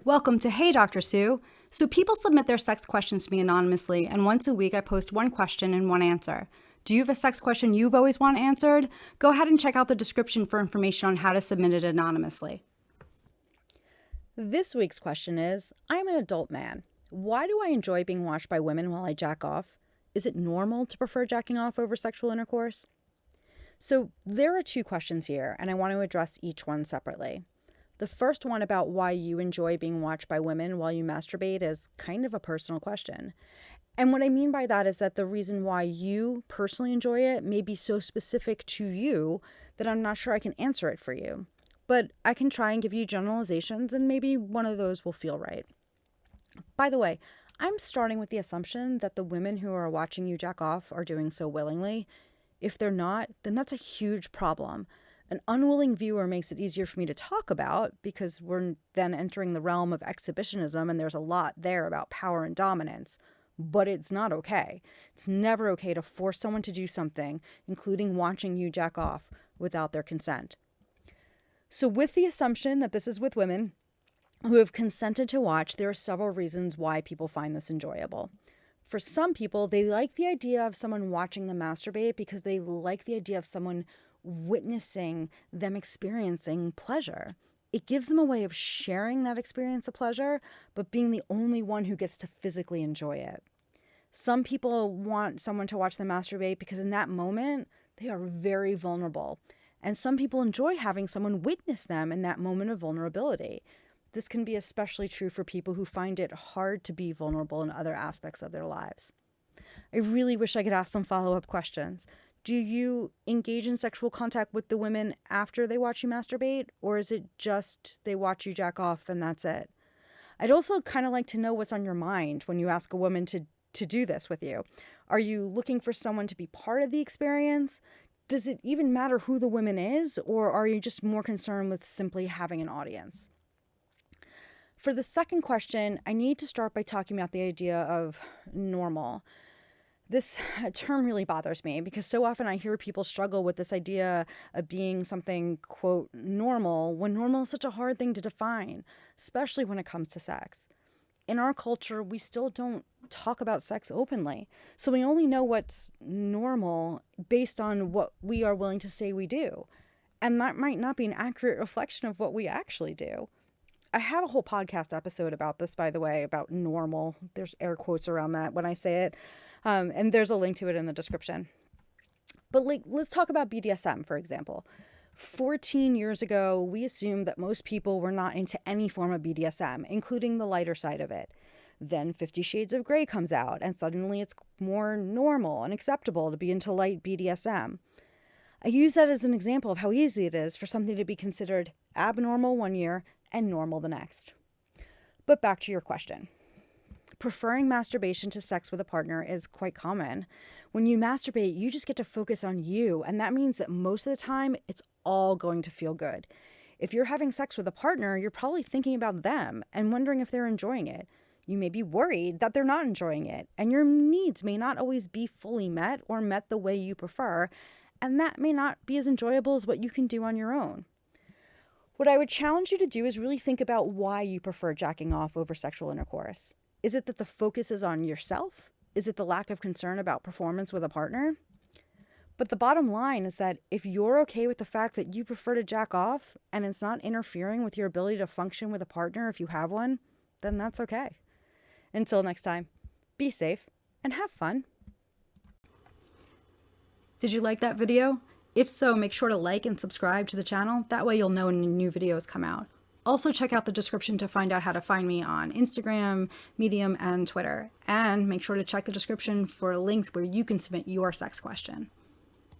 Welcome to Hey Dr. Sue. So people submit their sex questions to me anonymously, and once a week I post one question and one answer. Do you have a sex question you've always wanted answered? Go ahead and check out the description for information on how to submit it anonymously. This week's question is, I'm an adult man. Why do I enjoy being watched by women while I jack off? Is it normal to prefer jacking off over sexual intercourse? So there are two questions here, and I want to address each one separately. The first one about why you enjoy being watched by women while you masturbate is kind of a personal question. And what I mean by that is that the reason why you personally enjoy it may be so specific to you that I'm not sure I can answer it for you. But I can try and give you generalizations, and maybe one of those will feel right. By the way, I'm starting with the assumption that the women who are watching you jack off are doing so willingly. If they're not, then that's a huge problem. An unwilling viewer makes it easier for me to talk about because we're then entering the realm of exhibitionism, and there's a lot there about power and dominance. But it's not okay. It's never okay to force someone to do something, including watching you jack off, without their consent. So with the assumption that this is with women who have consented to watch, there are several reasons why people find this enjoyable. For some people, they like the idea of someone watching them masturbate because they like the idea of someone witnessing them experiencing pleasure. It gives them a way of sharing that experience of pleasure, but being the only one who gets to physically enjoy it. Some people want someone to watch them masturbate because in that moment, they are very vulnerable. And some people enjoy having someone witness them in that moment of vulnerability. This can be especially true for people who find it hard to be vulnerable in other aspects of their lives. I really wish I could ask some follow-up questions. Do you engage in sexual contact with the women after they watch you masturbate? Or is it just they watch you jack off and that's it? I'd also kind of like to know what's on your mind when you ask a woman to do this with you. Are you looking for someone to be part of the experience? Does it even matter who the woman is? Or are you just more concerned with simply having an audience? For the second question, I need to start by talking about the idea of normal. This term really bothers me because so often I hear people struggle with this idea of being something, quote, normal, when normal is such a hard thing to define, especially when it comes to sex. In our culture, we still don't talk about sex openly, so we only know what's normal based on what we are willing to say we do. And that might not be an accurate reflection of what we actually do. I have a whole podcast episode about this, by the way, about normal. There's air quotes around that when I say it. And there's a link to it in the description. But let's talk about BDSM, for example. 14 years ago, we assumed that most people were not into any form of BDSM, including the lighter side of it. Then 50 Shades of Grey comes out, and suddenly it's more normal and acceptable to be into light BDSM. I use that as an example of how easy it is for something to be considered abnormal one year and normal the next. But back to your question. Preferring masturbation to sex with a partner is quite common. When you masturbate, you just get to focus on you, and that means that most of the time, it's all going to feel good. If you're having sex with a partner, you're probably thinking about them and wondering if they're enjoying it. You may be worried that they're not enjoying it, and your needs may not always be fully met or met the way you prefer, and that may not be as enjoyable as what you can do on your own. What I would challenge you to do is really think about why you prefer jacking off over sexual intercourse. Is it that the focus is on yourself? Is it the lack of concern about performance with a partner? But the bottom line is that if you're okay with the fact that you prefer to jack off and it's not interfering with your ability to function with a partner if you have one, then that's okay. Until next time, be safe and have fun. Did you like that video? If so, make sure to like and subscribe to the channel. That way you'll know when new videos come out. Also check out the description to find out how to find me on Instagram, Medium, and Twitter. And make sure to check the description for links where you can submit your sex question.